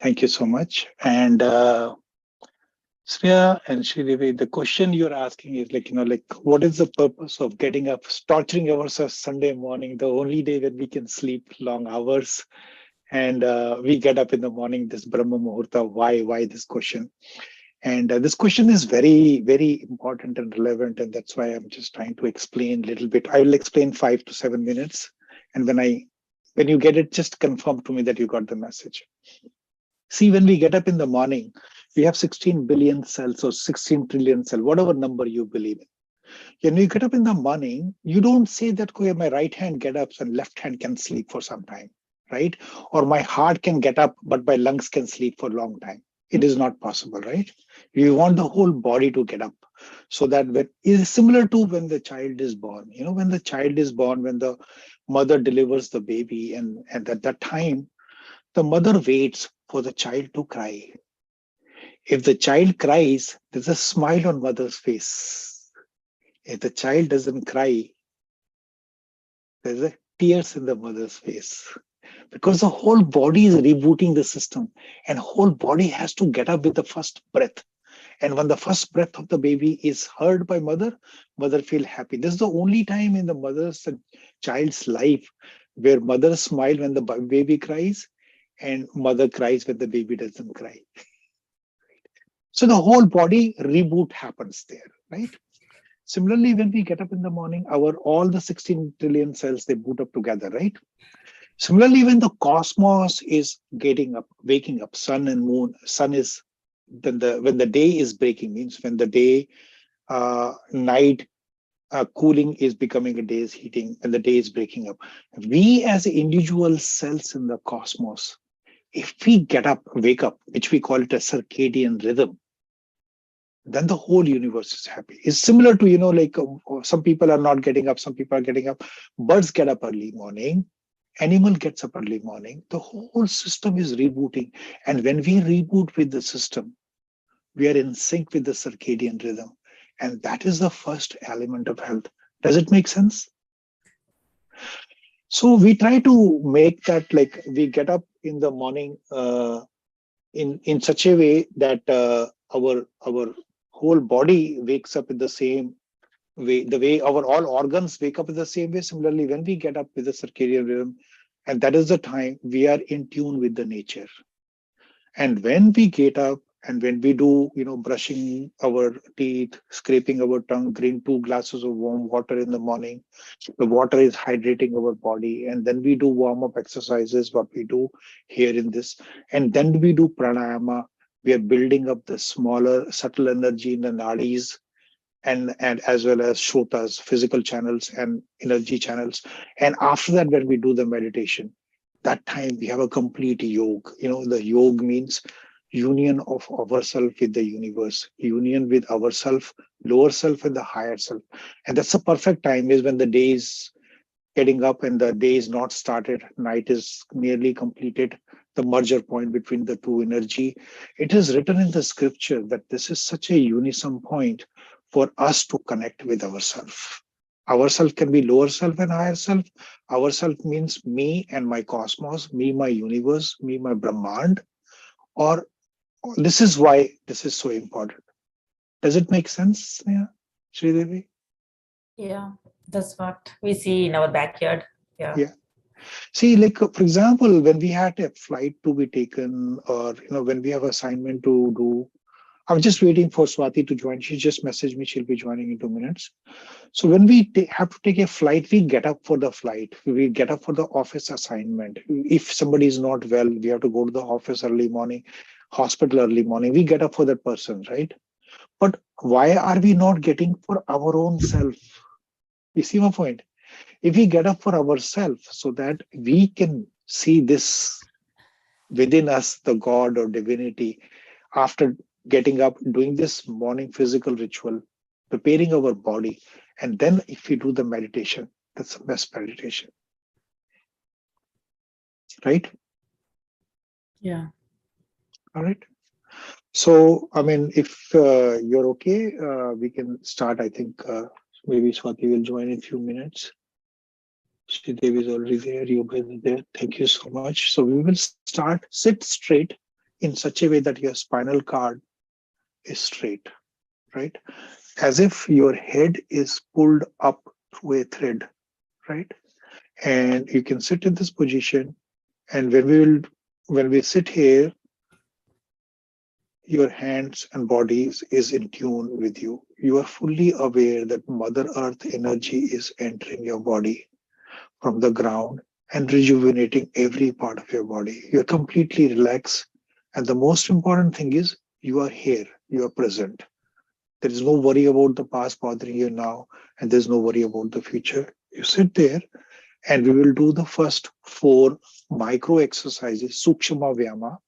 Thank you so much. And Sneha and Sridevi, the question you're asking is like, like what is the purpose of getting up, torturing ourselves Sunday morning, the only day when we can sleep long hours, and we get up in the morning, this Brahma-Muhurata, why this question? And this question is very, very important and relevant. And that's why I'm just trying to explain a little bit. I will explain 5 to 7 minutes. And when you get it, just confirm to me that you got the message. See, when we get up in the morning, we have 16 billion cells or 16 trillion cells, whatever number you believe in. When you get up in the morning, you don't say that, okay, my right hand get up and left hand can sleep for some time, right? Or my heart can get up, but my lungs can sleep for a long time. It is not possible, right? You want the whole body to get up so that when it is similar to when the child is born. When the child is born, when the mother delivers the baby, and at that time, the mother waits for the child to cry. If the child cries, there's a smile on mother's face. If the child doesn't cry, there's a tears in the mother's face. Because the whole body is rebooting the system, and whole body has to get up with the first breath. And when the first breath of the baby is heard by mother feel happy. This is the only time in the mother's and child's life where mother smile when the baby cries and mother cries when the baby doesn't cry. So the whole body reboot happens there, right? Similarly, when we get up in the morning, our all the 16 trillion cells, they boot up together, right? Similarly, when the cosmos is getting up, waking up, sun and moon, sun is when the day is breaking, means when the day night cooling is becoming a day's heating, and the day is breaking up. We as individual cells in the cosmos, if we get up, wake up, which we call it a circadian rhythm, then the whole universe is happy. It's similar to, like some people are not getting up, some people are getting up. Birds get up early morning, animal gets up early morning. The whole system is rebooting. And when we reboot with the system, we are in sync with the circadian rhythm. And that is the first element of health. Does it make sense? So we try to make that like we get up in the morning in such a way that our whole body wakes up in the same way, the way our all organs wake up in the same way. Similarly, when we get up with the circadian rhythm, and that is the time we are in tune with the nature. And when we get up and when we do, brushing our teeth, scraping our tongue, drink 2 glasses of warm water in the morning, the water is hydrating our body. And then we do warm up exercises, what we do here in this. And then we do pranayama. We are building up the smaller, subtle energy in the nadis and as well as shotas, physical channels and energy channels. And after that, when we do the meditation, that time we have a complete yoga. The yoga means union of ourself with the universe, union with ourself, lower self and the higher self. And that's a perfect time is when the day is getting up and the day is not started, night is nearly completed, the merger point between the two energy. It is written in the scripture that this is such a unison point for us to connect with ourself. Ourself can be lower self and higher self. Ourself means me and my cosmos, me, my universe, me, my Brahmand. Or this is why this is so important. Does it make sense, yeah, Sridevi? Yeah, that's what we see in our backyard. Yeah. Yeah. See, like for example, when we had a flight to be taken, or when we have assignment to do, I'm just waiting for Swati to join. She just messaged me; she'll be joining in 2 minutes. So when we have to take a flight, we get up for the flight. We get up for the office assignment. If somebody is not well, we have to go to the office early morning, hospital early morning. We get up for that person, right? But why are we not getting for our own self? You see my point? If we get up for ourselves so that we can see this within us, the God or divinity, after getting up, doing this morning physical ritual, preparing our body, and then if we do the meditation, that's the best meditation, right? Yeah. All right. So, I mean, if you're okay, we can start. I think maybe Swati will join in a few minutes. Devi is already there. Yoga is there. Thank you so much. So we will start. Sit straight. in such a way that your spinal cord is straight, right? As if your head is pulled up through a thread, right? And you can sit in this position. And when we sit here, your hands and bodies is in tune with you. You are fully aware that Mother Earth energy is entering your body from the ground and rejuvenating every part of your body. You're completely relaxed. And the most important thing is you are here, you are present. There is no worry about the past bothering you now, and there's no worry about the future. You sit there, and we will do the first 4 micro exercises, Sukshma Vyama,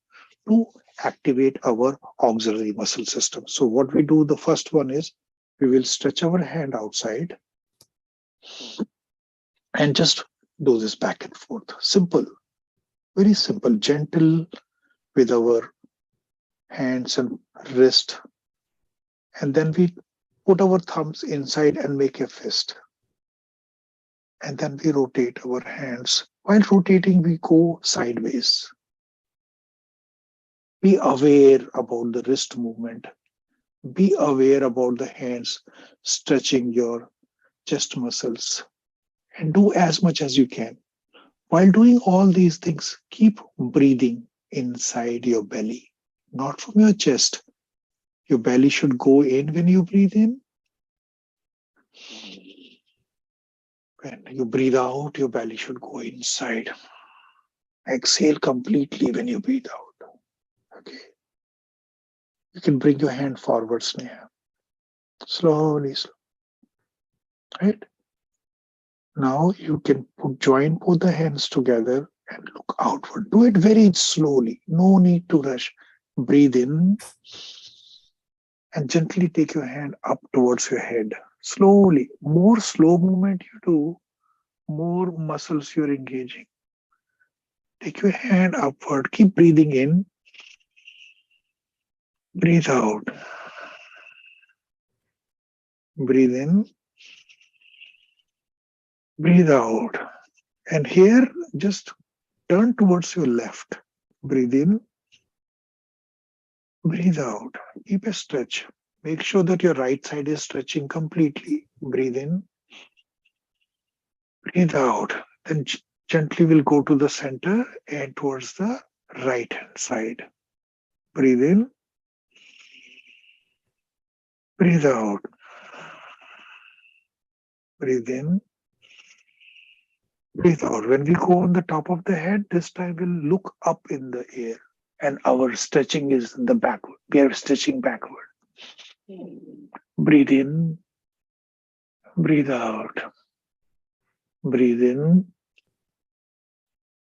to activate our auxiliary muscle system. So what we do, the first one is we will stretch our hand outside and just do this back and forth. Simple, very simple, gentle with our hands and wrist. And then we put our thumbs inside and make a fist. And then we rotate our hands. While rotating, we go sideways. Be aware about the wrist movement. Be aware about the hands stretching your chest muscles. And do as much as you can. While doing all these things, keep breathing inside your belly, not from your chest. Your belly should go in when you breathe in. When you breathe out, your belly should go inside. Exhale completely when you breathe out. Okay. You can bring your hand forward, Sneha. Slowly, slowly. Right? Now you can join both the hands together and look outward. Do it very slowly. No need to rush. Breathe in and gently take your hand up towards your head. Slowly. More slow movement you do, more muscles you're engaging. Take your hand upward. Keep breathing in. Breathe out. Breathe in. Breathe out. And here, just turn towards your left. Breathe in. Breathe out. Keep a stretch. Make sure that your right side is stretching completely. Breathe in. Breathe out. Then gently we'll go to the center and towards the right hand side. Breathe in. Breathe out. Breathe in. Breathe out. When we go on the top of the head, this time we'll look up in the air. And our stretching is in the backward. We are stretching backward. Breathe in. Breathe out. Breathe in.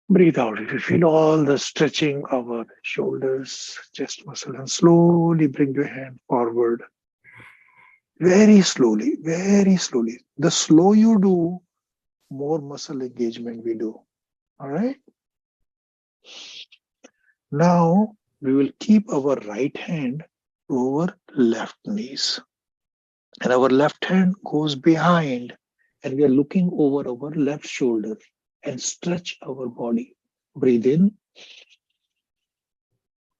Breathe out. If you feel all the stretching of our shoulders, chest muscle, and slowly bring your hand forward. Very slowly, very slowly. The slow you do, more muscle engagement we do. All right? Now, we will keep our right hand over left knees. And our left hand goes behind, and we are looking over our left shoulder and stretch our body. Breathe in.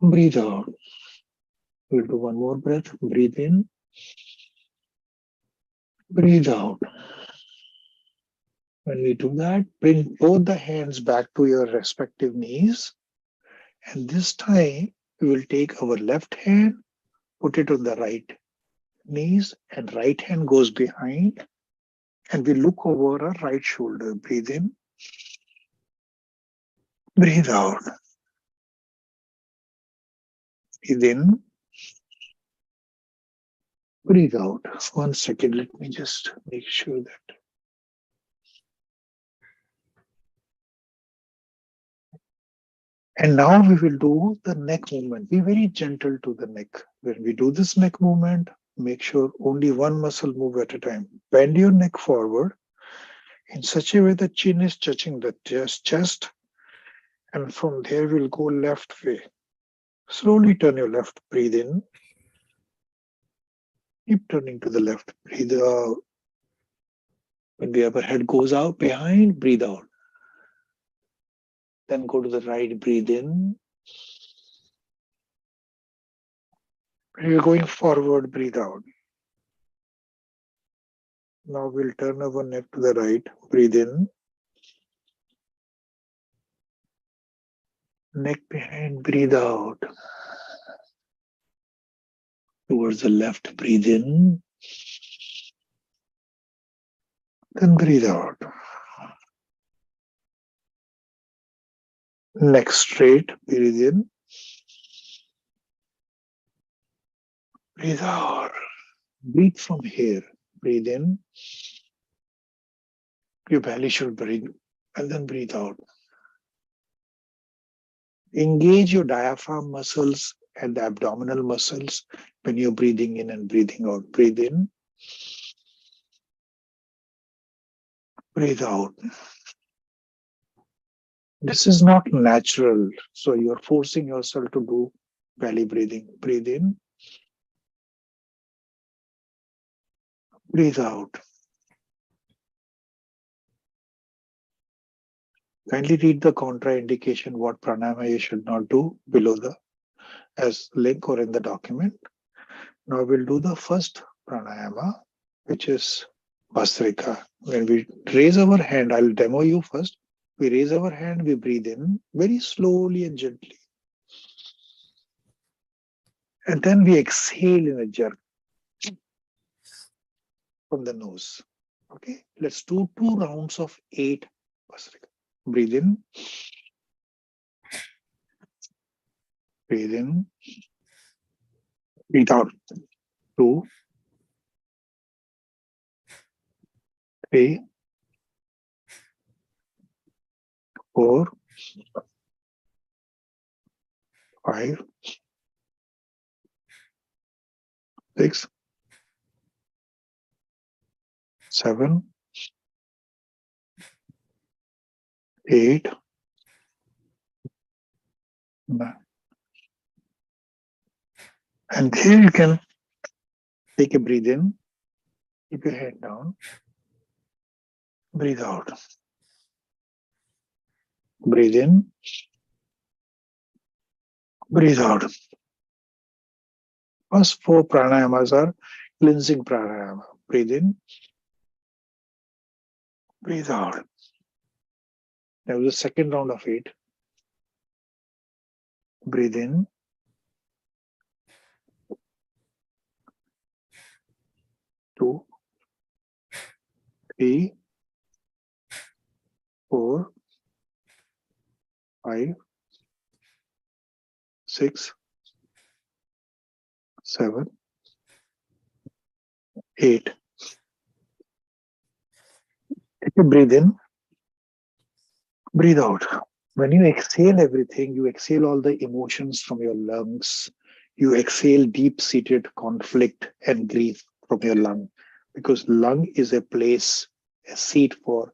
Breathe out. We'll do one more breath. Breathe in. Breathe out. When we do that, bring both the hands back to your respective knees. And this time, we will take our left hand, put it on the right knees, and right hand goes behind. And we look over our right shoulder. Breathe in. Breathe out. Breathe in. Breathe out. 1 second. Let me just make sure that. And now we will do the neck movement. Be very gentle to the neck. When we do this neck movement, make sure only one muscle move at a time. Bend your neck forward in such a way that chin is touching the chest. And from there, we'll go left way. Slowly turn your left. Breathe in. Keep turning to the left. Breathe out. When the upper head goes out behind, breathe out. Then go to the right. Breathe in. You're going forward, breathe out. Now we'll turn our neck to the right, breathe in. Neck behind, breathe out. Towards the left, breathe in. Then breathe out. Neck straight, breathe in. Breathe out. Breathe from here. Breathe in. Your belly should breathe. And then breathe out. Engage your diaphragm muscles and the abdominal muscles when you're breathing in and breathing out. Breathe in. Breathe out. This is not natural. So you're forcing yourself to do belly breathing. Breathe in. Breathe out. Kindly read the contraindication, what pranayama you should not do below the as link or in the document. Now we'll do the first pranayama, which is Bhastrika. When we raise our hand, I'll demo you first. We raise our hand, we breathe in very slowly and gently. And then we exhale in a jerk from the nose. Okay, let's do 2 rounds of 8 Bhastrika. Breathe in. Breathe in. Breathe out. 2, 3, 4, 5, 6, 7, 8, 9. And here you can take a breathe in, keep your head down, breathe out. Breathe in, breathe out. First 4 pranayamas are cleansing pranayama. Breathe in, breathe out. Now the second round of 8. Breathe in, 2, 3, 4, 5, 6, 7, 8. Take a breathe in, breathe out. When you exhale everything, you exhale all the emotions from your lungs. You exhale deep-seated conflict and grief from your lung, because lung is a place, a seat for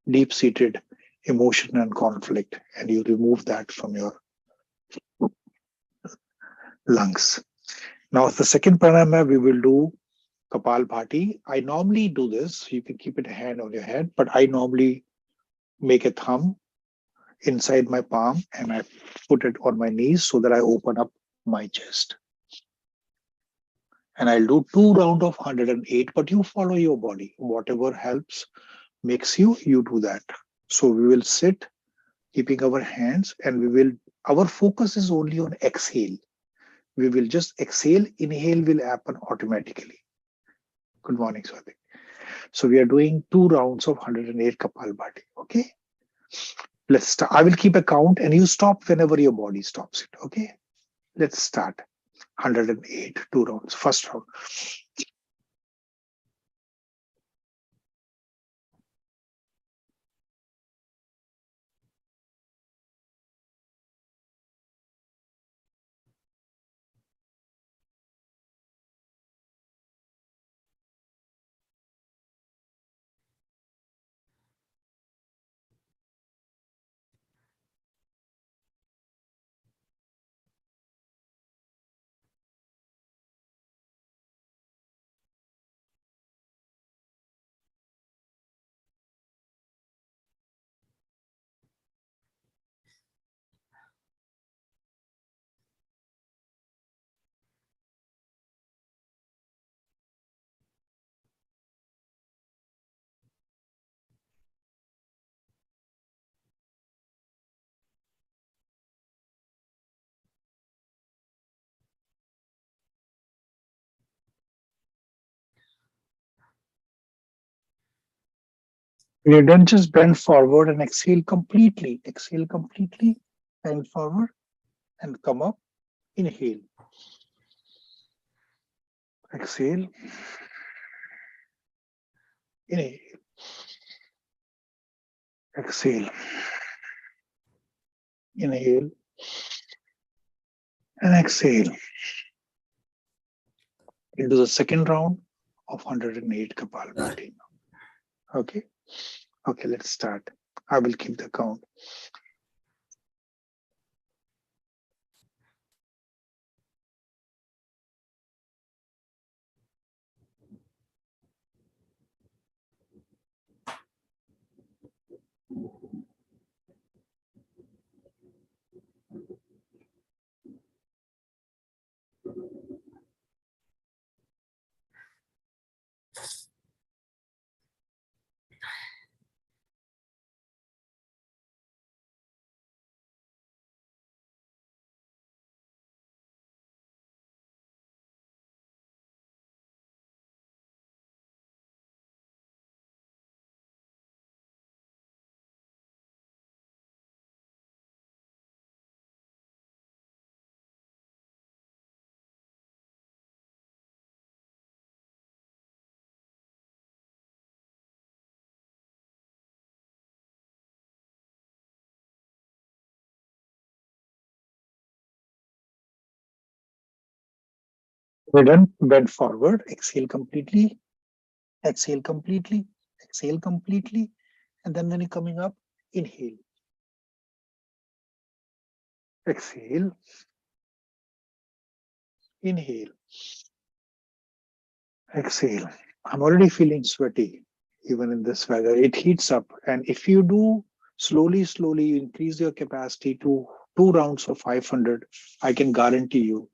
deep-seated emotion and conflict, and you remove that from your lungs. Now, the second pranayama, we will do Kapalbhati. I normally do this. You can keep it a hand on your head, but I normally make a thumb inside my palm and I put it on my knees so that I open up my chest. And I'll do 2 rounds of 108, but you follow your body. Whatever helps, makes you do that. So we will sit, keeping our hands, and our focus is only on exhale. We will just exhale, inhale will happen automatically. Good morning, Swati. So we are doing 2 rounds of 108 Kapalbhati. Okay? Let's start. I will keep a count and you stop whenever your body stops it. Okay? Let's start. 108, 2 rounds. First round. When you're done, just bend forward and exhale completely. Exhale completely, bend forward and come up. Inhale. Exhale. Inhale. Exhale. Inhale. And exhale. Into the second round of 108 Kapalabhati. Okay. Okay, let's start. I will keep the count. We're done. Bend forward. Exhale completely. Exhale completely. Exhale completely. And then when you're coming up, inhale. Exhale. Inhale. Exhale. I'm already feeling sweaty, even in this weather. It heats up. And if you do slowly, you increase your capacity to 2 rounds of 500, I can guarantee you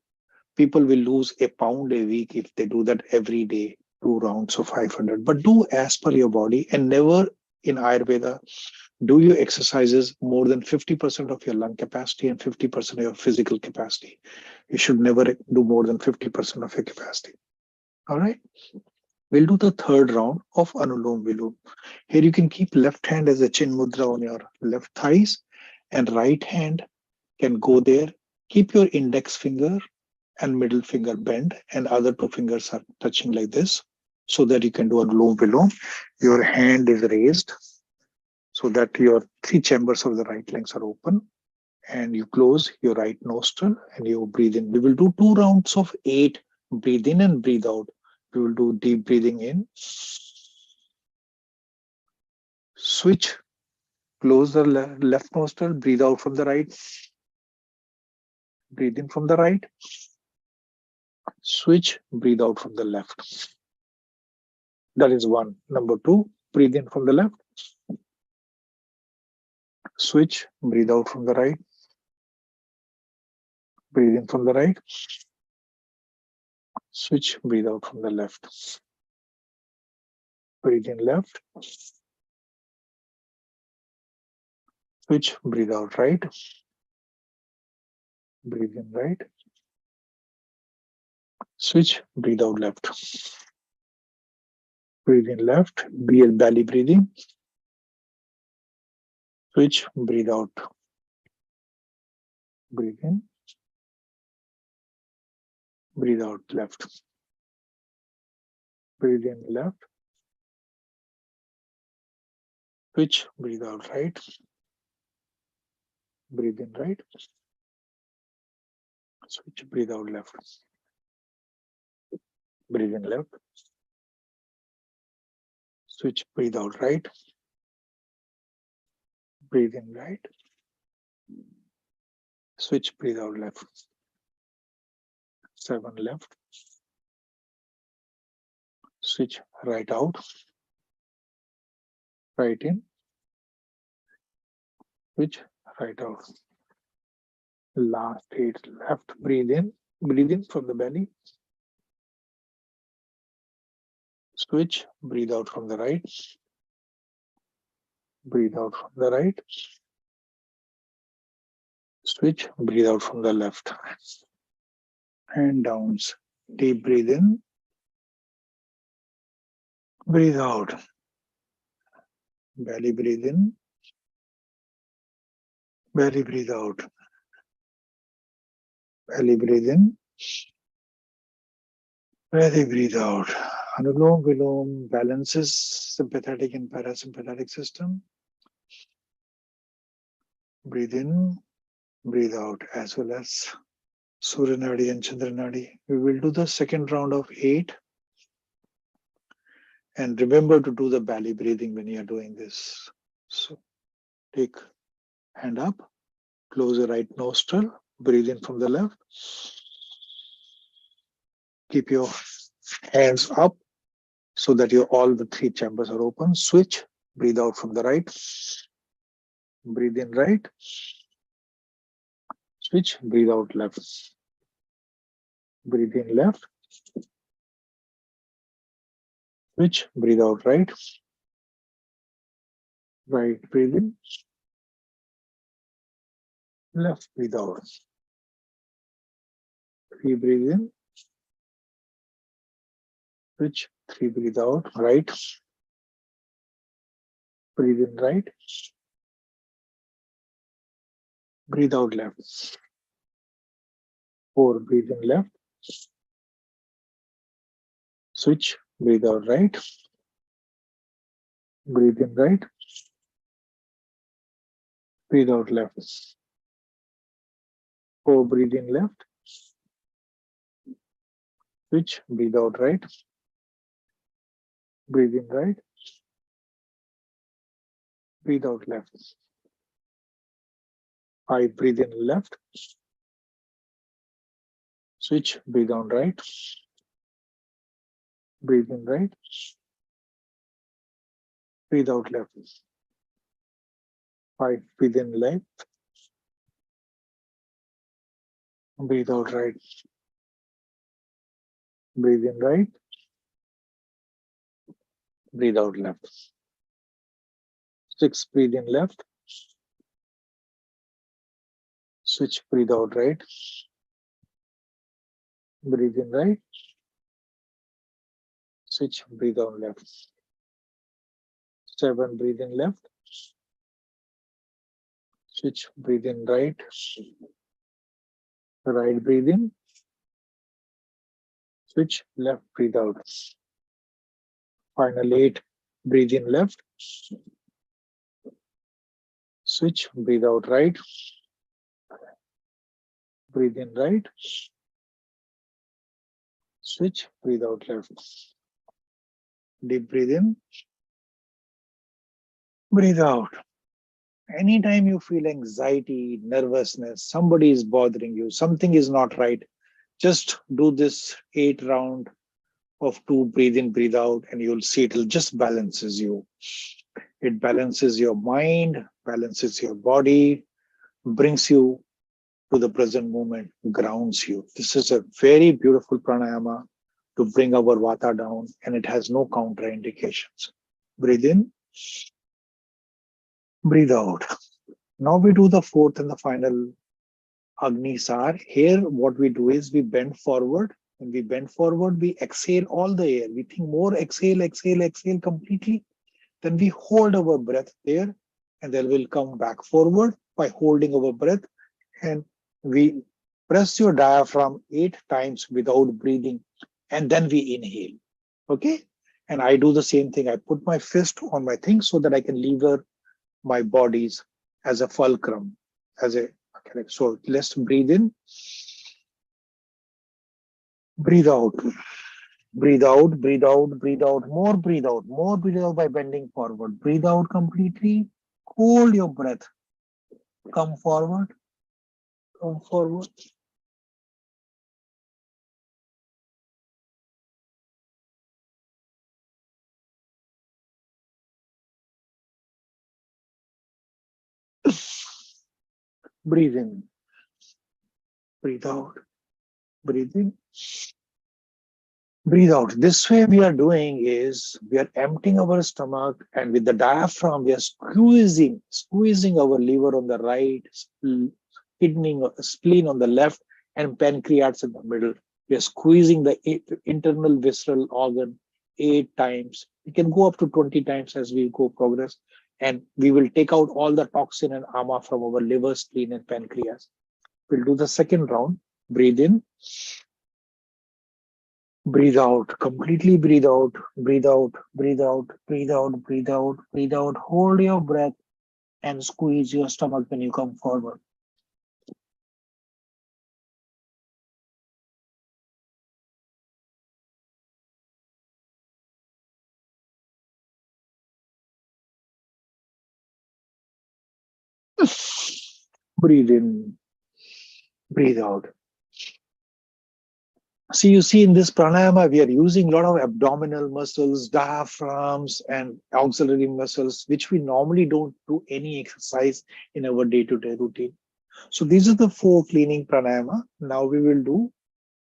people will lose a pound a week if they do that every day, 2 rounds of 500. But do as per your body, and never in Ayurveda do you exercises more than 50% of your lung capacity and 50% of your physical capacity. You should never do more than 50% of your capacity. All right. We'll do the third round of Anulom Vilom. Here you can keep left hand as a chin mudra on your left thighs, and right hand can go there. Keep your index finger and middle finger bent, and other two fingers are touching like this, so that you can do Anulom Vilom. Your hand is raised so that your three chambers of the right lungs are open, and you close your right nostril and you breathe in. We will do 2 rounds of 8. Breathe in and breathe out. We will do deep breathing in. Switch. Close the left nostril. Breathe out from the right. Breathe in from the right. Switch. Breathe out from the left. That is one. Number 2. Breathe in from the left. Switch. Breathe out from the right. Breathe in from the right. Switch. Breathe out from the left. Breathe in left. Switch. Breathe out right. Breathe in right. Switch. Breathe out left. Breathe in left. Belly breathing. Switch. Breathe out. Breathe in. Breathe out left. Breathe in left. Switch. Breathe out right. Breathe in right. Switch. Breathe out left. Breathe in left. Switch. Breathe out right. Breathe in right. Switch. Breathe out left. 7 left. Switch right out. Right in. Switch right out. Last 8 left. Breathe in. Breathe in from the belly. Switch. Breathe out from the right. Breathe out from the right. Switch. Breathe out from the left. Hand downs. Deep breathe in. Breathe out. Belly breathe in. Belly breathe out. Belly breathe in. Belly breathe out. Anulom Vilom balances sympathetic and parasympathetic system. Breathe in, breathe out, as well as Surya Nadi and Chandra Nadi. We will do the second round of 8. And remember to do the belly breathing when you are doing this. So take hand up, close the right nostril, breathe in from the left. Keep your hands up so that all the 3 chambers are open. Switch, breathe out from the right. Breathe in right. Switch, breathe out left. Breathe in left. Switch, breathe out right. Right, breathe in. Left, breathe out. 3, breathe in. Switch, 3, breathe out. Right. Breathe in right. Breathe out left. 4, breathe in left. Switch, breathe out right. Breathe in right. Breathe out left. 4, breathe in left. Switch, breathe out right. Breathe in right. Breathe out left. 5, breathe in left. Switch, breathe out right. Breathe in right. Breathe out left. 5, breathe in left. Breathe out right. Breathe in right. Breathe out left. 6, breathe in left. Switch, breathe out right. Breathe in right. Switch, breathe out left. 7, breathe in left. Switch, breathe in right. Right, breathe in. Switch, left, breathe out. Final 8, breathe in left. Switch, breathe out right. Breathe in right. Switch, breathe out left. Deep breathe in. Breathe out. Anytime you feel anxiety, nervousness, somebody is bothering you, something is not right, just do this 8 round of 2 breathe in, breathe out, and you'll see it'll just balances you. It balances your mind, balances your body, brings you to the present moment, grounds you. This is a very beautiful pranayama to bring our vata down, and it has no contraindications. Breathe in, breathe out. Now we do the 4th and the final Agni Sar. Here, what we do is we bend forward. When we bend forward, we exhale all the air. We think more exhale, exhale, exhale completely. Then we hold our breath there, and then we'll come back forward by holding our breath. And we press your diaphragm 8 times without breathing, and then we inhale. Okay? And I do the same thing. I put my fist on my thing so that I can lever my bodies as a fulcrum, as a okay. So let's breathe in, breathe out, breathe out, breathe out, breathe out, more breathe out by bending forward. Breathe out completely, hold your breath, come forward, come forward. Breathe in, breathe out, breathe in, breathe out. This way we are doing is we are emptying our stomach, and with the diaphragm we are squeezing our liver on the right, spleen on the left, and pancreas in the middle. We are squeezing the internal visceral organ 8 times. We can go up to 20 times as we go progress. and we will take out all the toxin and ama from our liver, spleen, and pancreas. We'll do the second round. Breathe in, breathe out, completely breathe out, breathe out, breathe out, breathe out, breathe out, breathe out. Hold your breath and squeeze your stomach when you come forward. Breathe in, breathe out. So you see in this pranayama, we are using a lot of abdominal muscles, diaphragms, and auxiliary muscles, which we normally don't do any exercise in our day-to-day routine. So these are the 4 cleaning pranayama. Now we will do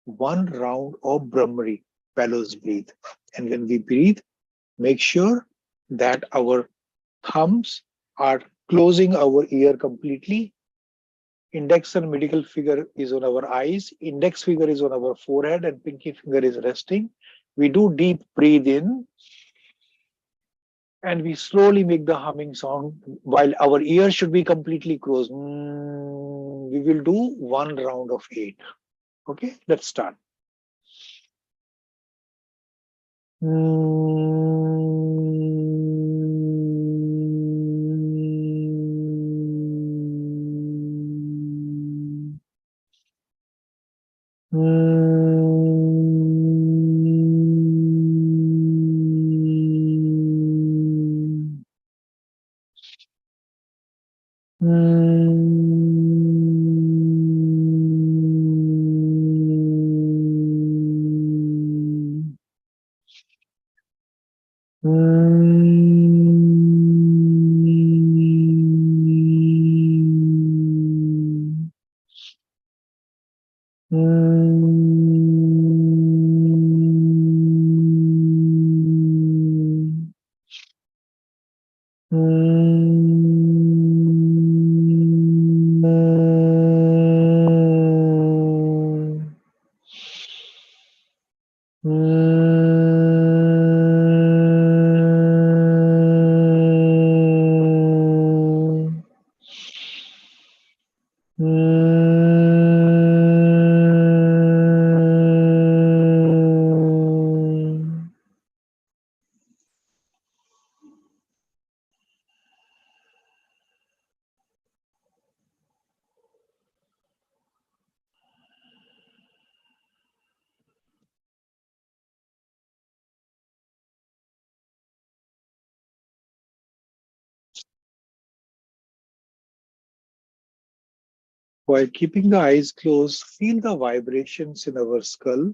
1 round of Brahmari, bellows breathe. And when we breathe, make sure that our thumbs are closing our ear completely. Index and middle finger is on our eyes, index finger is on our forehead, and pinky finger is resting. We do deep breathe in, and we slowly make the humming sound while our ear should be completely closed. We will do 1 round of 8. Okay, let's start. While keeping the eyes closed, feel the vibrations in our skull.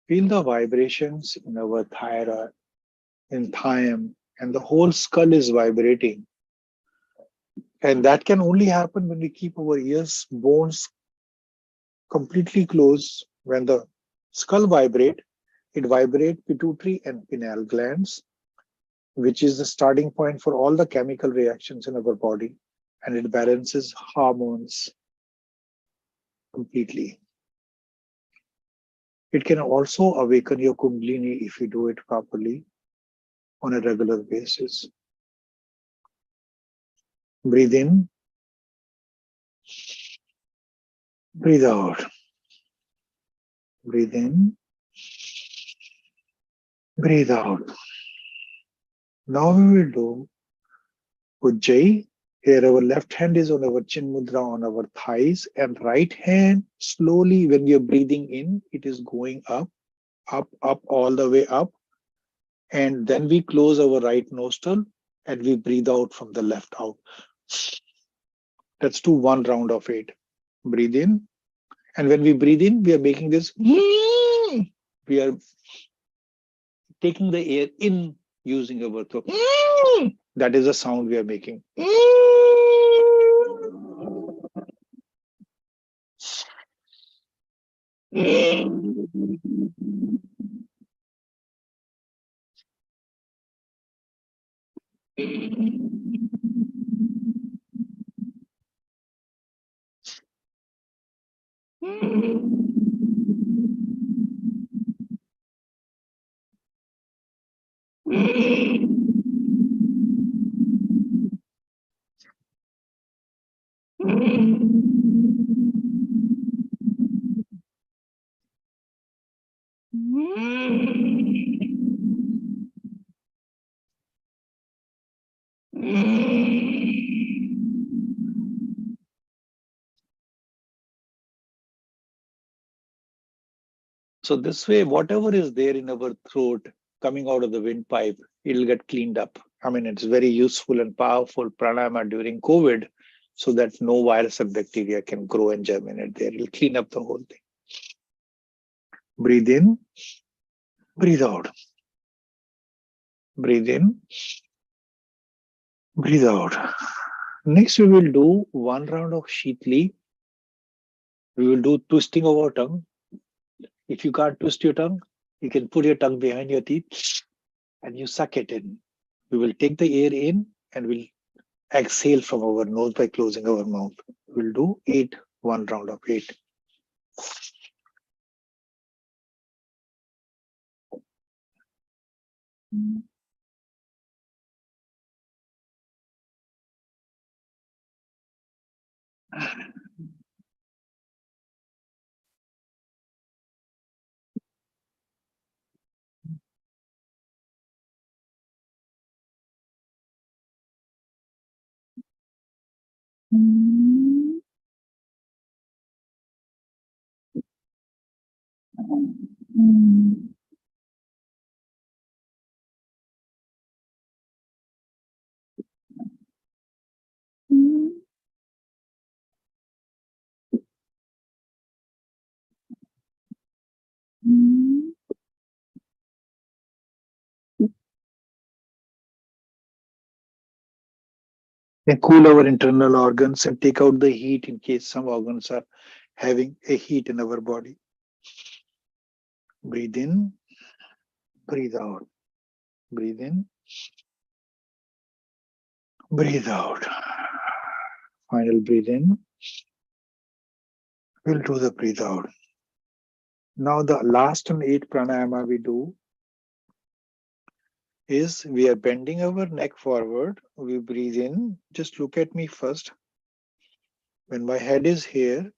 Feel the vibrations in our thyroid, in thyme, and the whole skull is vibrating. And that can only happen when we keep our ears, bones completely closed. When the skull vibrate, it vibrates pituitary and pineal glands, which is the starting point for all the chemical reactions in our body, and it balances hormones completely. It can also awaken your kundalini if you do it properly on a regular basis. Breathe in, breathe out. Breathe in, breathe out. Now we will do Ujjayi. Here our left hand is on our chin mudra on our thighs, and right hand slowly when we are breathing in, it is going up, up, up, all the way up. And then we close our right nostril and we breathe out from the left out. Let's do 1 round of 8. Breathe in. And when we breathe in, we are making this. We are taking the air in using our throat. That is the sound we are making. So this way, whatever is there in our throat coming out of the windpipe, it'll get cleaned up. I mean, it's very useful and powerful pranayama during COVID so that no virus and bacteria can grow and germinate there. It'll clean up the whole thing. Breathe in, breathe out. Breathe in, breathe out. Next, we will do one round of Sheetli. We will do twisting of our tongue. If you can't twist your tongue, you can put your tongue behind your teeth and you suck it in. We will take the air in and we'll exhale from our nose by closing our mouth. We'll do one round of 8. And cool our internal organs and take out the heat in case some organs are having a heat in our body. Breathe in, breathe out. Breathe in, breathe out. Final breathe in. We'll do the breathe out. Now the last and 8 pranayama we do is we are bending our neck forward. We breathe in. Just look at me first. When my head is here,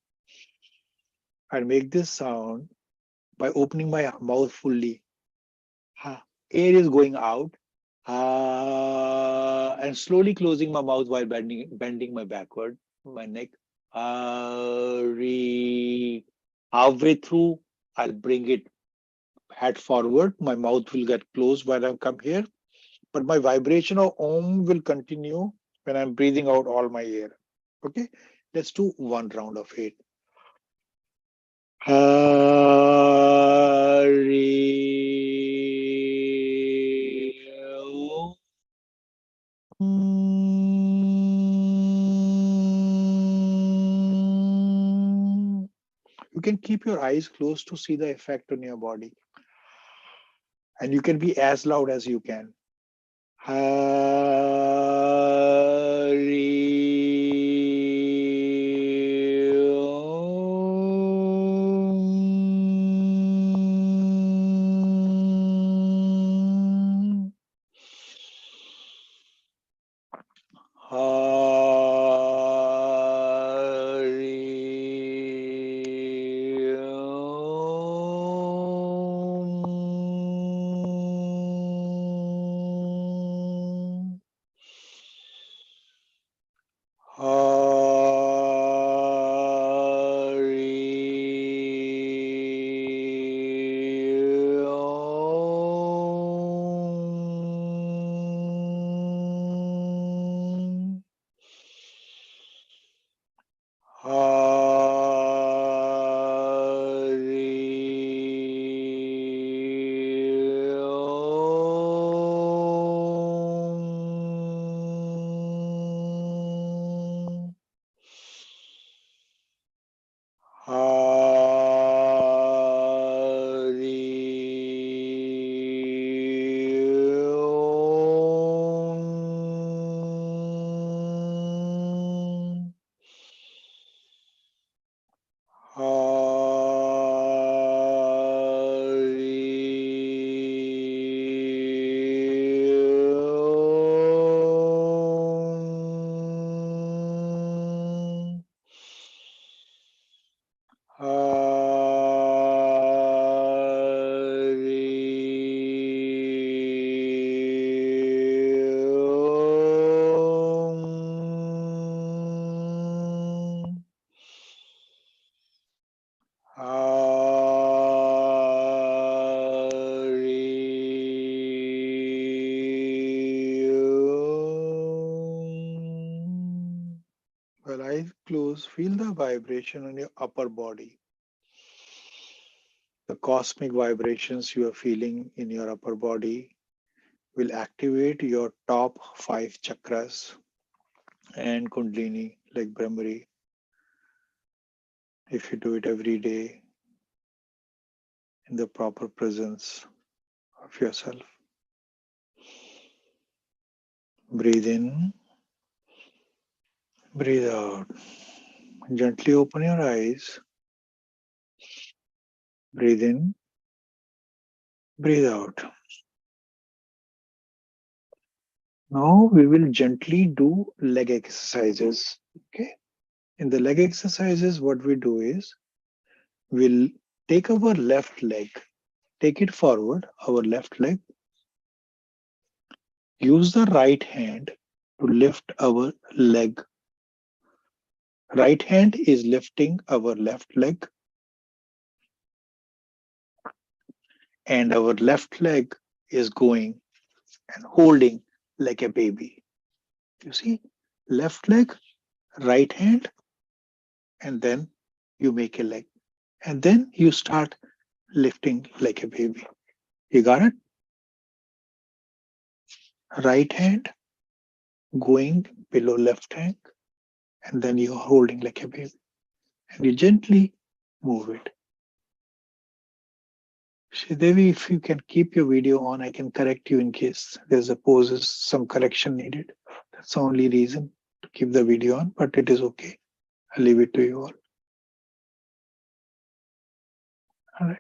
I make this sound by opening my mouth fully. Air is going out. And slowly closing my mouth while bending my backward, my neck. Halfway through, I'll bring it head forward. My mouth will get closed when I come here. But my vibration of Om will continue when I'm breathing out all my air. Okay, let's do one round of 8. You can keep your eyes closed to see the effect on your body. And you can be as loud as you can. close, feel the vibration on your upper body. The cosmic vibrations you are feeling in your upper body will activate your top 5 chakras and Kundalini like Brahmari if you do it every day in the proper presence of yourself. Breathe in, breathe out. Gently open your eyes. Breathe in, breathe out. Now we will gently do leg exercises. Okay. In the leg exercises, what we do is we'll take our left leg, take it forward, our left leg. Use the right hand to lift our leg. Right hand is lifting our left leg, and our left leg is going and holding like a baby. You see, left leg, right hand, and then you make a leg. And then you start lifting like a baby. You got it? Right hand going below left hand, and then you're holding like a baby. And you gently move it. Devi, if you can keep your video on, I can correct you in case there's a poses, some correction needed. That's the only reason to keep the video on, but it is okay. I'll leave it to you all. All right.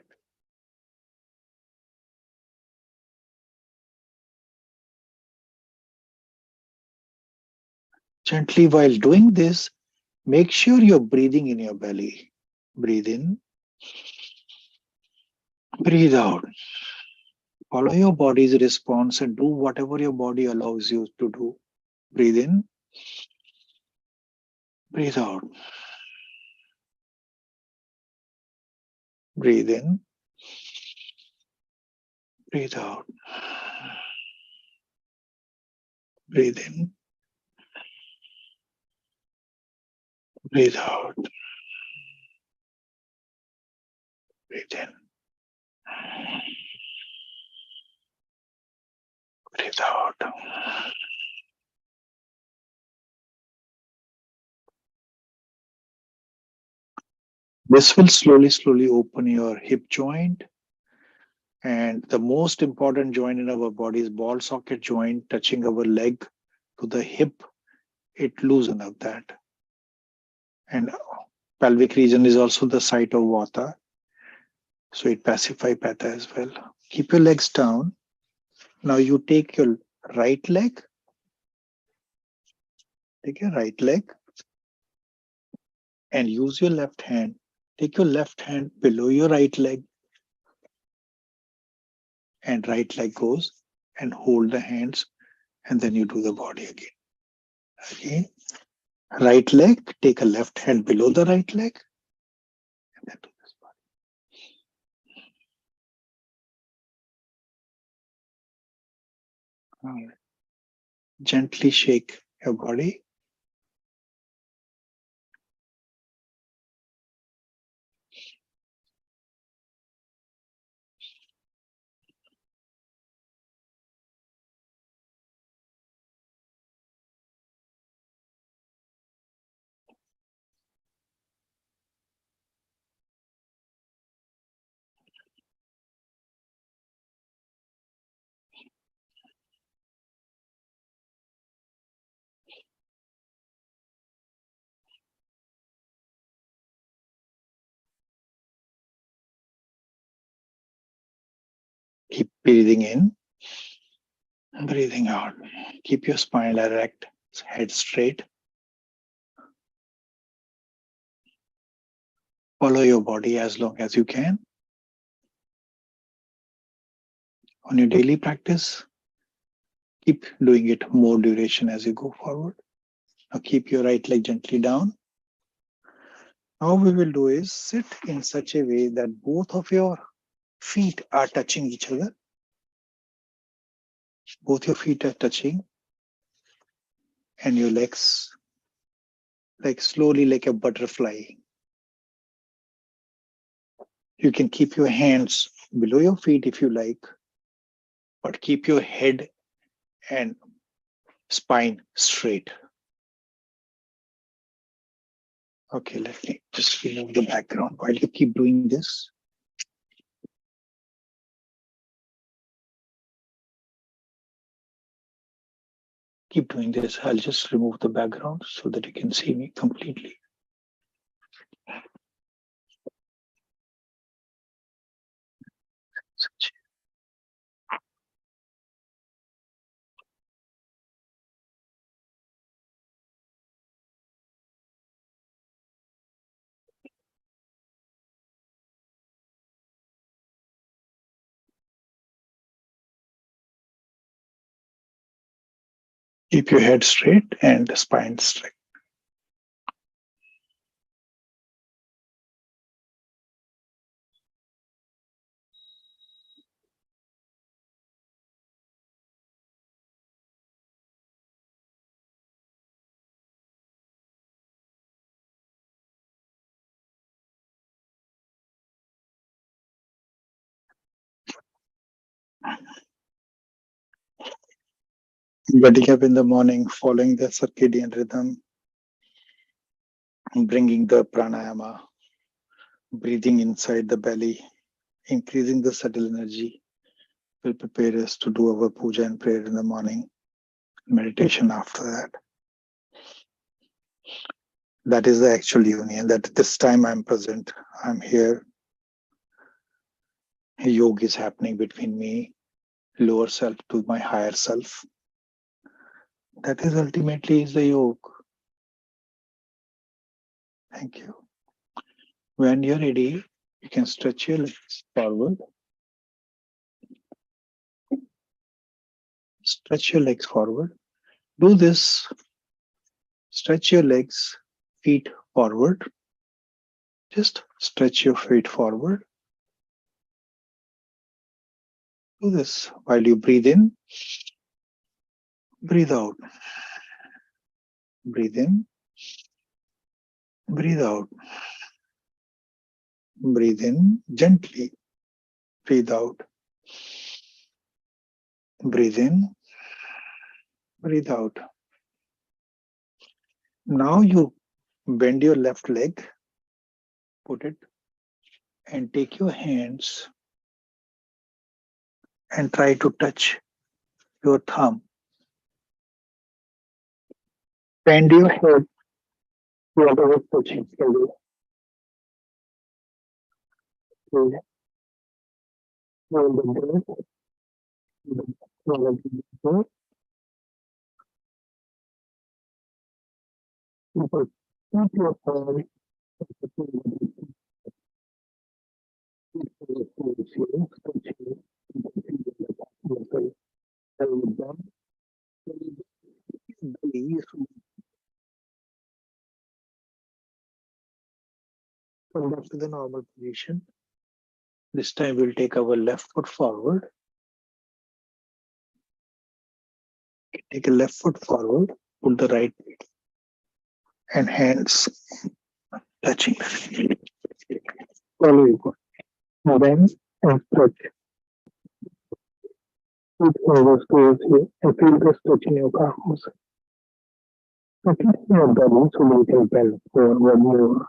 Gently while doing this, make sure you're breathing in your belly. Breathe in, breathe out. Follow your body's response and do whatever your body allows you to do. Breathe in, breathe out. Breathe in, breathe out. Breathe in, breathe out. Breathe in, breathe out. This will slowly open your hip joint. And the most important joint in our body is ball socket joint touching our leg to the hip. It loosens up that. And pelvic region is also the site of vata. So it pacifies pitta as well. Keep your legs down. Now you take your right leg. Take your right leg and use your left hand. Take your left hand below your right leg and right leg goes and hold the hands and then you do the body again. Again. Right leg, take a left hand below the right leg and then do this body. All right. Gently shake your body. Keep breathing in and breathing out. Keep your spine erect, head straight. Follow your body as long as you can. On your daily practice, keep doing it more duration as you go forward. Now keep your right leg gently down. Now we will do is sit in such a way that both of your feet are touching each other. Both your feet are touching and your legs like slowly, like a butterfly. You can keep your hands below your feet if you like, but keep your head and spine straight. Okay, let me just remove the background while you keep doing this. Keep doing this. I'll just remove the background so that you can see me completely. Keep your head straight and the spine straight. Getting up in the morning, following the circadian rhythm, bringing the pranayama, breathing inside the belly, increasing the subtle energy will prepare us to do our puja and prayer in the morning, meditation after that. That is the actual union, that this time I'm present, I'm here. Yoga is happening between me, lower self to my higher self. That is ultimately is the yoga. Thank you. When you're ready, you can stretch your legs forward. Stretch your legs forward. Do this. Stretch your legs, feet forward. Just stretch your feet forward. Do this while you breathe in. Breathe out. Breathe in. Breathe out. Breathe in gently. Breathe out. Breathe in. Breathe out. Now you bend your left leg, put it, and take your hands and try to touch your thumb. Bend your head, whatever touching can do. Hold the breath. Keep your hand. Come back to the normal position. This time we'll take our left foot forward. Take a left foot forward, put the right and hands touching the feet. Then and stretch. Put over towards you and feel the stretch in your calves. Keep your belly so you can bend for one more.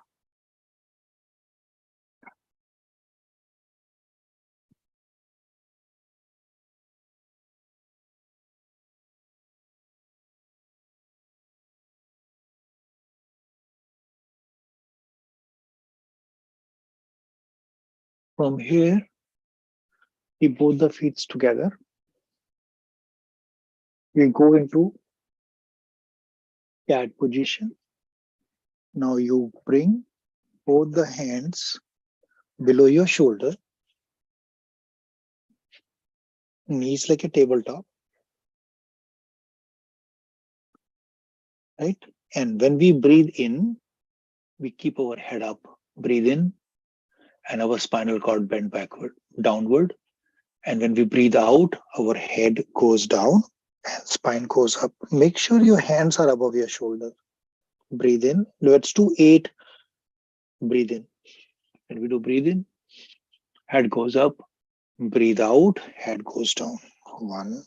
From here, keep both the feet together. We go into cat position. Now you bring both the hands below your shoulder, knees like a tabletop, right? And when we breathe in, we keep our head up, breathe in, and our spinal cord bend backward, downward. And when we breathe out, our head goes down and spine goes up. Make sure your hands are above your shoulder. breathe in. Let's do 8. Breathe in. When we do breathe in, head goes up. Breathe out, head goes down. 1.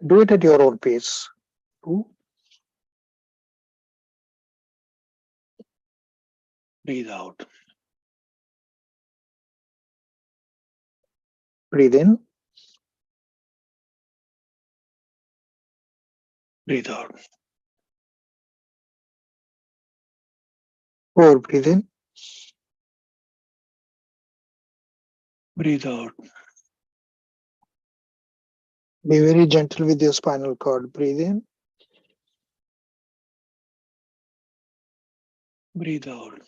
Do it at your own pace. 2. Breathe out. Breathe in. Breathe out. 4. Breathe in. Breathe out. Be very gentle with your spinal cord. Breathe in. Breathe out.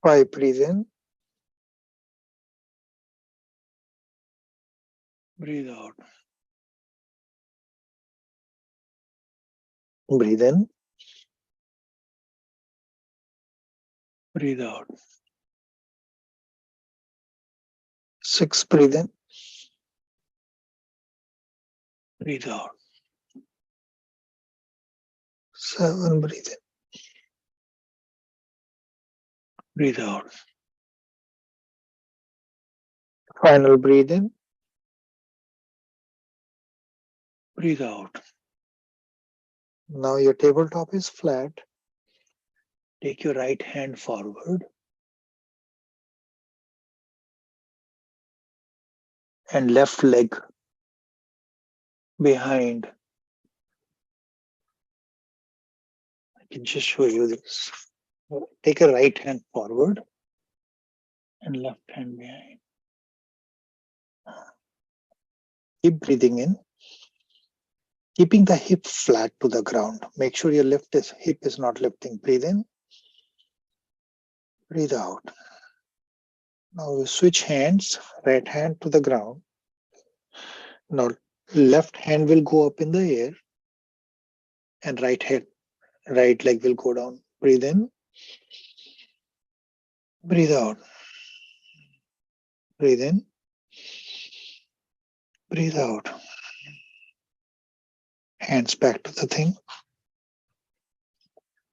5. Breathe in. Breathe out. Breathe in. Breathe out. 6. Breathe in. Breathe out. 7. Breathe in. Breathe out. Final breathe in. Breathe out. Now your tabletop is flat. Take your right hand forward and left leg behind. I can just show you this. Take a right hand forward and left hand behind. Keep breathing in, keeping the hip flat to the ground. Make sure your hip is not lifting. Breathe in, breathe out. Now we switch hands, right hand to the ground. Now left hand will go up in the air and right leg will go down. Breathe in, breathe out. Breathe in, breathe out. Hands back to the thing.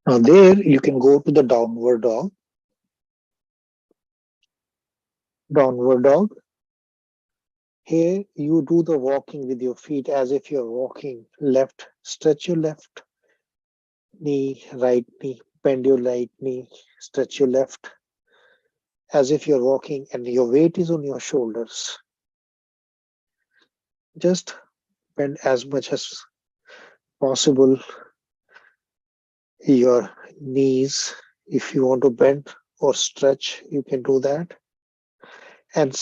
Now there you can go to the downward dog. Downward dog. Here you do the walking with your feet as if you're walking left. Stretch your left knee, right knee, bend your right knee, stretch your left as if you're walking and your weight is on your shoulders. Just bend as much as possible your knees. If you want to bend or stretch, you can do that. And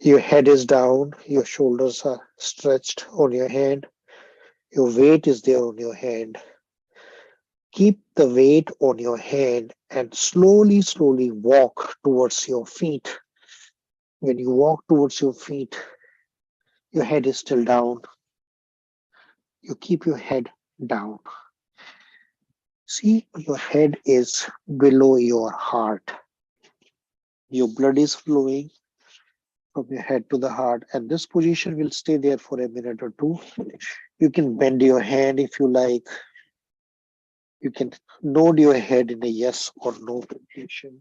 your head is down, your shoulders are stretched on your hand, your weight is there on your hand. Keep the weight on your hand and slowly walk towards your feet. When you walk towards your feet, your head is still down. You keep your head down. See, your head is below your heart. Your blood is flowing from your head to the heart, and this position will stay there for a minute or two. You can bend your hand if you like. You can nod your head in a yes or no position.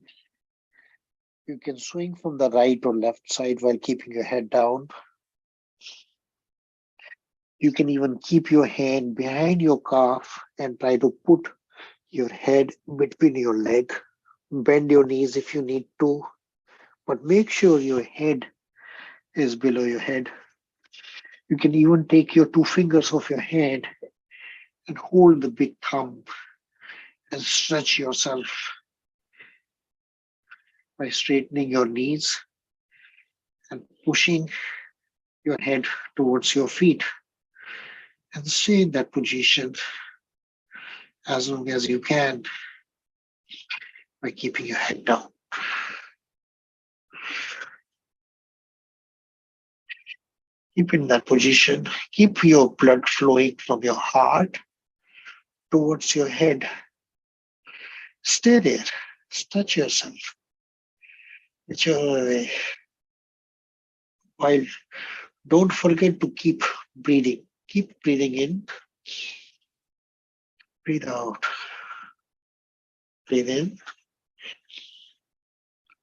You can swing from the right or left side while keeping your head down. You can even keep your hand behind your calf and try to put your head between your leg. Bend your knees if you need to, but make sure your head is below your head. You can even take your 2 fingers of your hand and hold the big thumb and stretch yourself by straightening your knees and pushing your head towards your feet. And stay in that position as long as you can by keeping your head down. Keep in that position. Keep your blood flowing from your heart towards your head. Stay there. Stretch yourself. Whichever way. While don't forget to keep breathing. Keep breathing in Breathe out. Breathe in.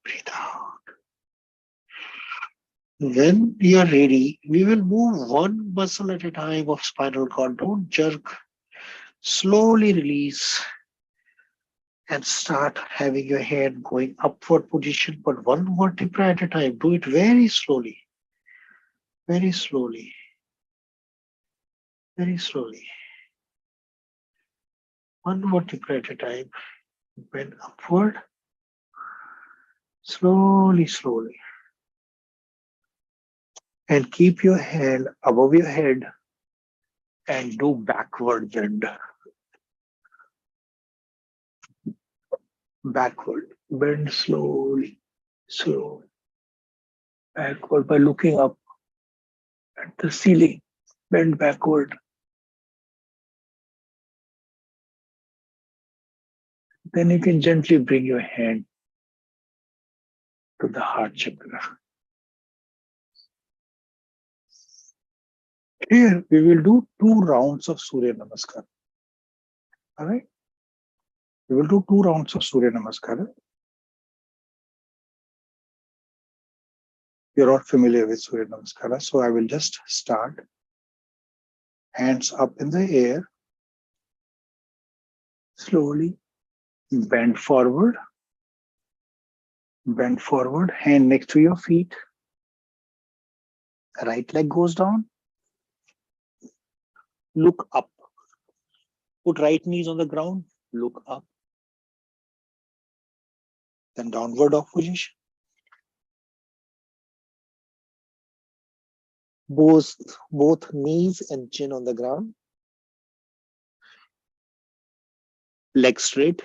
Breathe out. When you are ready, we will move one muscle at a time of spinal cord. Don't jerk. Slowly release and start having your hand going upward position, but one vertebra at a time. Do it very slowly. Very slowly. Very slowly. One vertebra at a time. Bend upward. Slowly, slowly. And keep your hand above your head and do backward bend. Backward. Bend slowly, slowly. Backward by looking up at the ceiling. Bend backward. Then you can gently bring your hand to the heart chakra. Here we will do 2 rounds of Surya Namaskar. All right? We will do 2 rounds of Surya Namaskar. You're all familiar with Surya Namaskar, so I will just start. Hands up in the air. Slowly bend forward. Bend forward, hand next to your feet. Right leg goes down. Look up. Put right knees on the ground. Look up. Then downward dog position. Both knees and chin on the ground. Legs straight.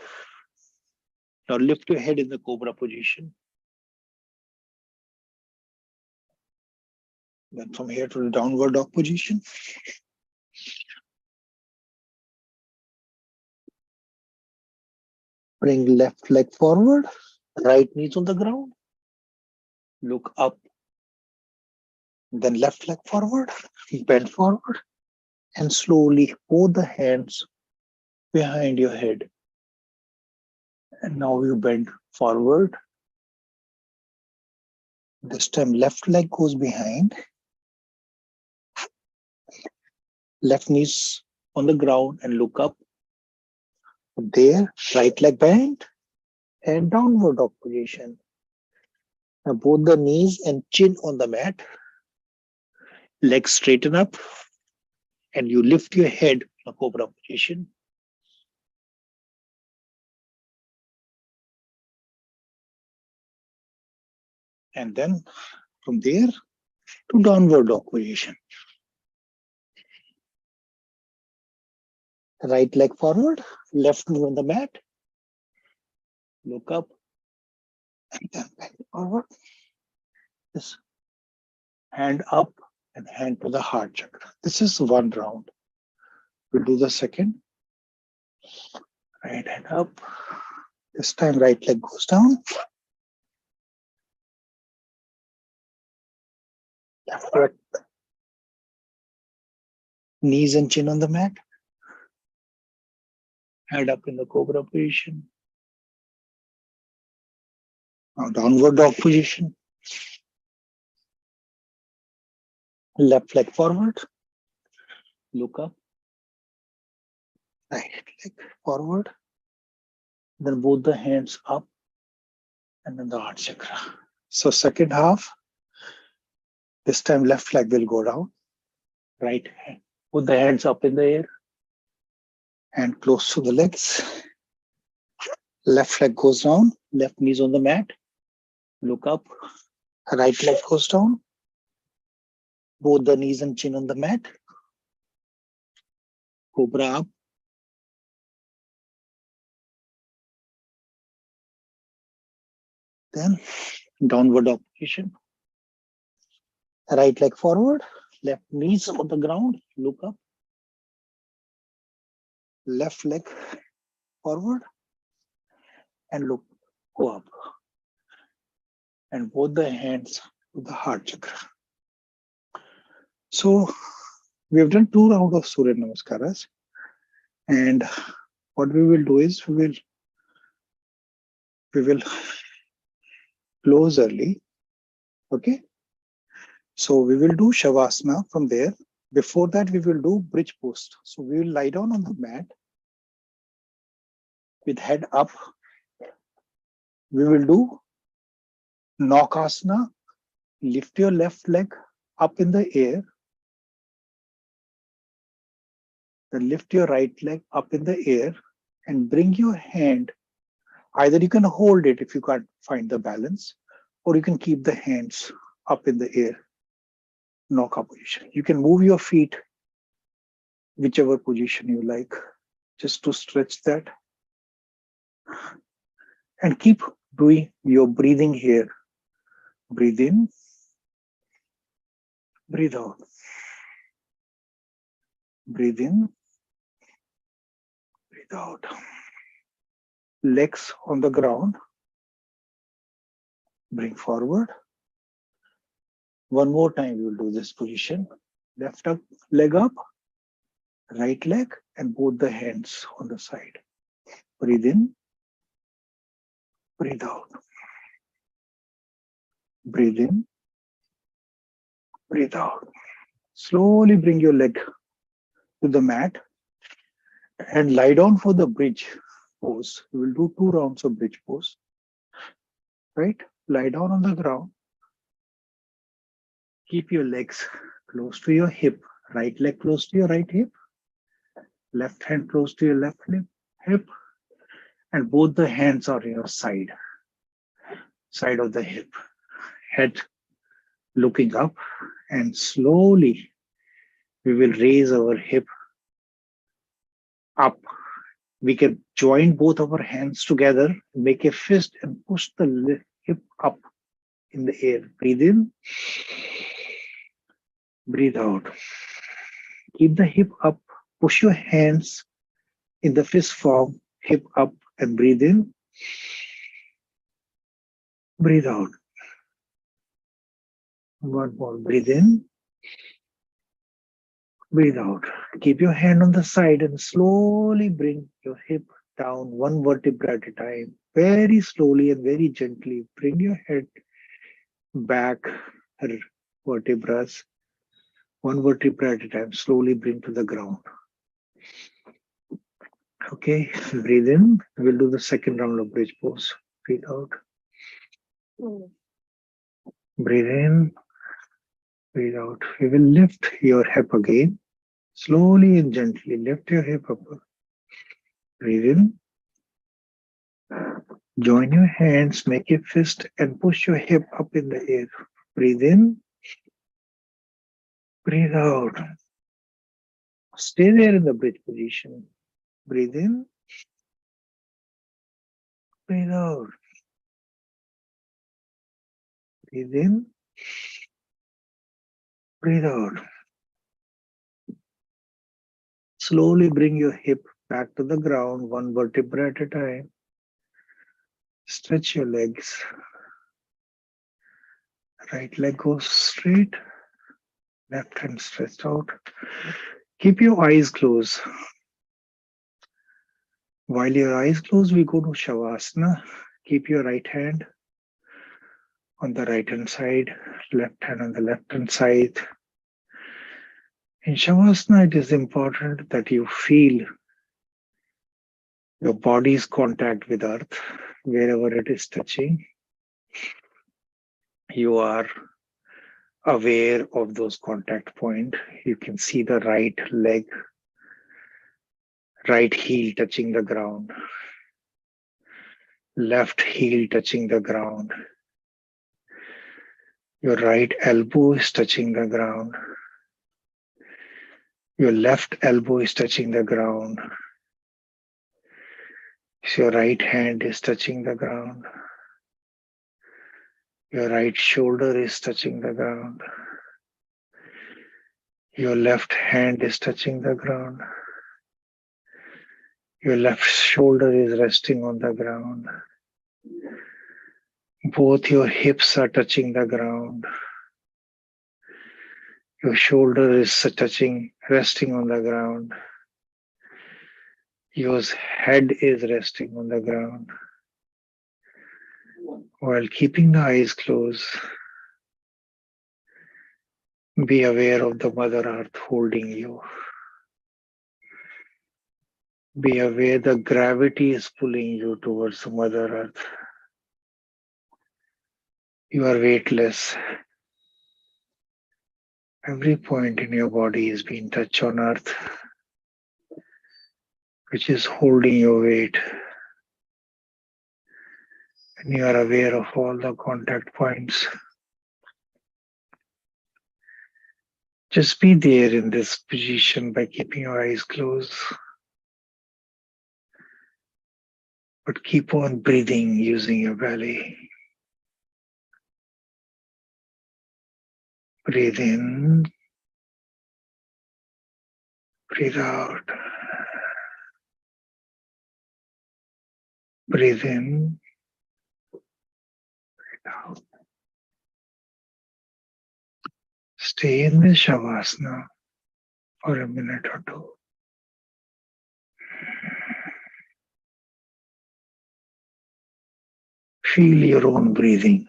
Now lift your head in the cobra position. Then from here to the downward dog position. Bring left leg forward. Right knees on the ground. Look up. Then left leg forward. Bend forward. And slowly hold the hands behind your head. And now you bend forward. This time left leg goes behind. Left knees on the ground and look up. There, right leg bend and downward dog position. Now both the knees and chin on the mat. Legs straighten up and you lift your head in a cobra position. And then from there to downward dog position. Right leg forward, left knee on the mat. Look up and then bend forward. This hand up and hand to the heart chakra. This is 1 round. We'll do the second. Right hand up. This time right leg goes down. Left leg. Knees and chin on the mat. Head up in the cobra position. Now downward dog position. Left leg forward. Look up. Right leg forward. Then both the hands up. And then the heart chakra. So second half. This time left leg will go down. Right hand. Put the hands up in the air. And close to the legs. Left leg goes down. Left knees on the mat. Look up. Right leg goes down. Both the knees and chin on the mat. Cobra up. Then downward dog position. Right leg forward. Left knees on the ground. Look up. Left leg forward. And look. Go up. And both the hands to the heart chakra. So We have done 2 rounds of Surya Namaskaras. And what we will do is we will close early. Okay. So we will do Shavasana from there. Before that, we will do bridge post. So we will lie down on the mat with head up. We will do Naukasana. Lift your left leg up in the air. Then lift your right leg up in the air and bring your hand. Either you can hold it if you can't find the balance, or you can keep the hands up in the air. Nauka position. You can move your feet whichever position you like, just to stretch that. And keep doing your breathing here. Breathe in, breathe out. Breathe in, breathe out. Legs on the ground. Bring forward. One more time we will do this position. Left leg up, right leg, and both the hands on the side. Breathe in, breathe out. Breathe in, breathe out. Slowly bring your leg to the mat and lie down for the bridge pose. We will do 2 rounds of bridge pose. Right? Lie down on the ground. Keep your legs close to your hip. Right leg close to your right hip. Left hand close to your left hip. And both the hands are on your side of the hip. Head looking up, and slowly we will raise our hip up. We can join both our hands together, make a fist, and push the hip up in the air. Breathe in, breathe out. Keep the hip up, push your hands in the fist form, hip up, and breathe in, breathe out. One more, breathe in, breathe out. Keep your hand on the side and slowly bring your hip down 1 vertebra at a time. Very slowly and very gently bring your head back, vertebrae, 1 vertebra at a time. Slowly bring to the ground. Okay, breathe in. We'll do the second round of bridge pose. Breathe out. Breathe in. Breathe out. We will lift your hip again. Slowly and gently lift your hip up. Breathe in. Join your hands, make a fist, and push your hip up in the air. Breathe in. Breathe out. Stay there in the bridge position. Breathe in. Breathe out. Breathe in. Breathe out. Slowly bring your hip back to the ground, 1 vertebra at a time. Stretch your legs. Right leg goes straight. Left hand stretched out. Keep your eyes closed. While your eyes closed, we go to Shavasana. Keep your right hand on the right hand side, left hand on the left hand side. In Shavasana, it is important that you feel your body's contact with earth, wherever it is touching. You are aware of those contact points. You can see the right leg, right heel touching the ground, left heel touching the ground. Your right elbow is touching the ground. Your left elbow is touching the ground. Your right hand is touching the ground. Your right shoulder is touching the ground. Your left hand is touching the ground. Your left shoulder is resting on the ground. Both your hips are touching the ground. Your shoulder is touching, resting on the ground. Your head is resting on the ground. While keeping the eyes closed, be aware of the Mother Earth holding you. Be aware the gravity is pulling you towards the Mother Earth. You are weightless. Every point in your body is being touched on Earth, which is holding your weight. And you are aware of all the contact points. Just be there in this position by keeping your eyes closed. But keep on breathing using your belly. Breathe in, breathe out. Breathe in, breathe out. Stay in this shavasana for a minute or two. Feel your own breathing.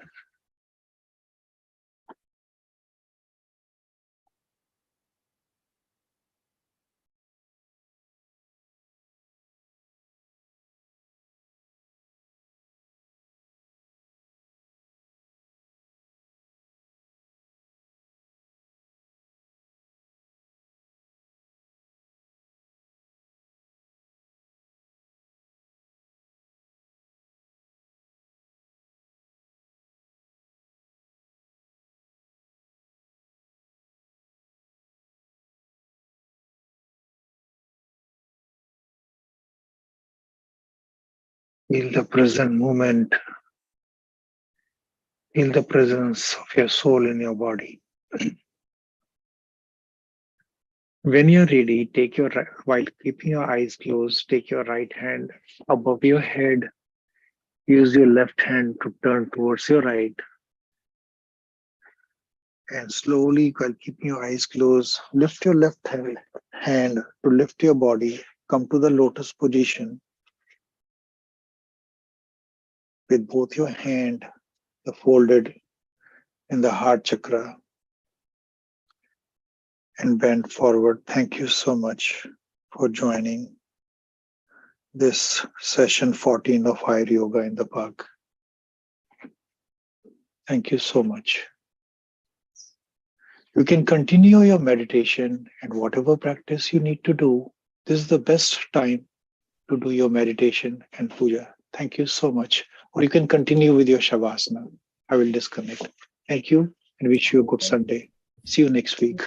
Feel the present moment. Feel the presence of your soul in your body. When you're ready, while keeping your eyes closed, take your right hand above your head. Use your left hand to turn towards your right. And slowly, while keeping your eyes closed, lift your left hand to lift your body. Come to the lotus position with both your hands folded in the heart chakra and bend forward. Thank you so much for joining this session 14 of AyurYoga in the Park. Thank you so much. You can continue your meditation and whatever practice you need to do. This is the best time to do your meditation and puja. Thank you so much. Or you can continue with your shavasana. I will disconnect. Thank you and wish you a good Sunday. See you next week.